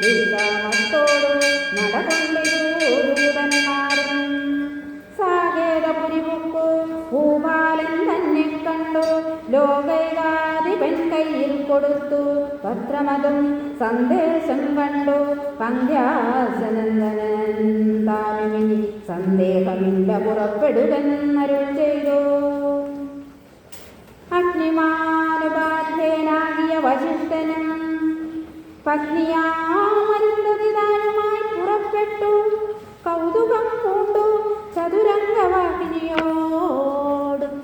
വിശ്രാമത്തോടു നടകൊണ്ടിരൂതന്മാരും സാകേതപുരിമുക്കു ഭൂപാലൻ തന്നെ കണ്ടു ലോകൈകാധിപൻ കയ്യിൽ കൊടുത്തു പത്രമതും സന്ദേശം കണ്ടു പങ്ക്യാസനന്ദനൻ താമിനി സന്ദേഹമില്ല പുറപ്പെടുകെന്നരുൾ ചെയ്തു. അഗ്നിമാനുപാധ്യനാകിയ വശിഷ്ഠനും പത്നിയാമരുന്ധതിദാനുമായി പുറപ്പെട്ടു കൗതുകം പൂണ്ടു ചതുരംഗവാഹിനിയോടും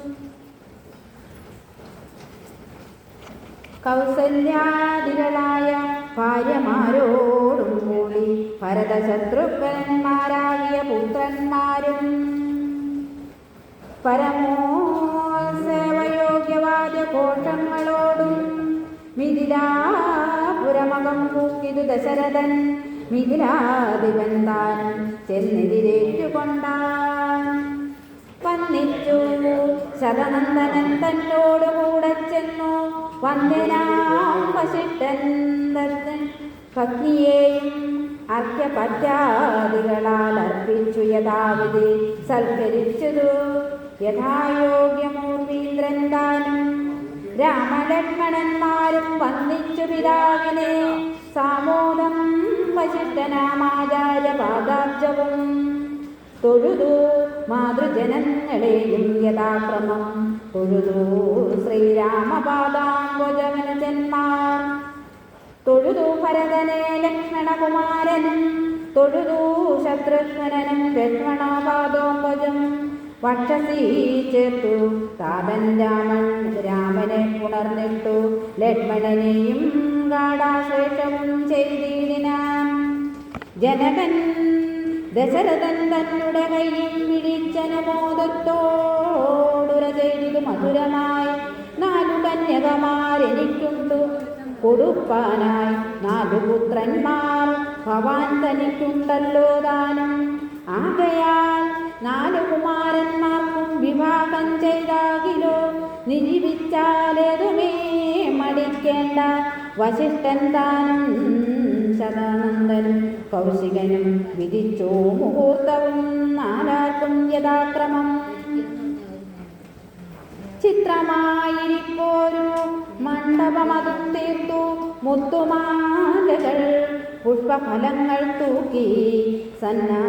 കൗസല്യാദികളായ ഭാര്യമാരോടും കൂടി ഭരതശത്രുഘ്നന്മാരാകിയ പുത്രന്മാരും പരമോത്സവയോഗ്യവാദ്യ കോശങ്ങളോടും മിഥിലാപുരമകം പൂക്കിതു ദശരഥൻ മിഥിലാധിപൻ താൻ ചെന്നെതിരേറ്റുകൊണ്ടാൻ വന്നിച്ചു. ശതനന്ദനൻ തന്നോടുകൂടെ ചെന്നു വന്ദനാം വശിഷ്ഠൻ ദത്തൻ പത്നിയെയും അർഘ്യപദ്യാദികളാൽ അർപ്പിച്ചു യഥാവിധി സൽക്കരിച്ചതു. യഥായോഗ്യമൂർവീന്ദ്രൻ താനും രാമലക്ഷ്മണന്മാരും വന്ദിച്ചു പിതാവിനെ സാമോദം വശിഷ്ഠനാമാചാര്യ പാദാബ്ജവും തൊഴുതു മാതൃജനങ്ങളെയും യഥാക്രമം തൊഴുതു ശ്രീരാമപാദാംബുജവനജന്മാർ തൊഴുതു ഭരതനെ ലക്ഷ്മണകുമാരനും തൊഴുതു ശത്രുഘ്നനും ലക്ഷ്മണപാദോംബുജം വക്ഷസി ചേർത്തു താതൻ രാമനെ പുണർന്നിട്ടു ലക്ഷ്മണനെയും ഗാഢാശ്ലേഷവും ചെയ്തിടിനാൻ. ജനകൻ ദശരഥൻ തന്നുടെ കൈയും പിടിച്ചനുമോദത്തോടുര ചെയ്തു മധുരമായി 4 കന്യകമാരെനിക്കുണ്ടു കൊടുപ്പാനായി 4 പുത്രന്മാർ ഭവാൻ തനിക്കുണ്ടല്ലോ താനും. ആകയാൽ 4 കുമാരന്മാർക്കും വിവാഹം ചെയ്താകിലോ നിരീപിച്ചാലേതുമേ മടിക്കേണ്ട. വശിഷ്ഠൻ താനും ശതാനന്ദനും കൗശികനും വിധിച്ചോ മുഹൂർത്തവും 4 യഥാക്രമം. ചിത്രമായിരിപ്പോരു മണ്ഡപമതും തീർത്തു മുത്തുമാലകൾ പുഷ്പഫലങ്ങൾ തൂക്കി സന്നാ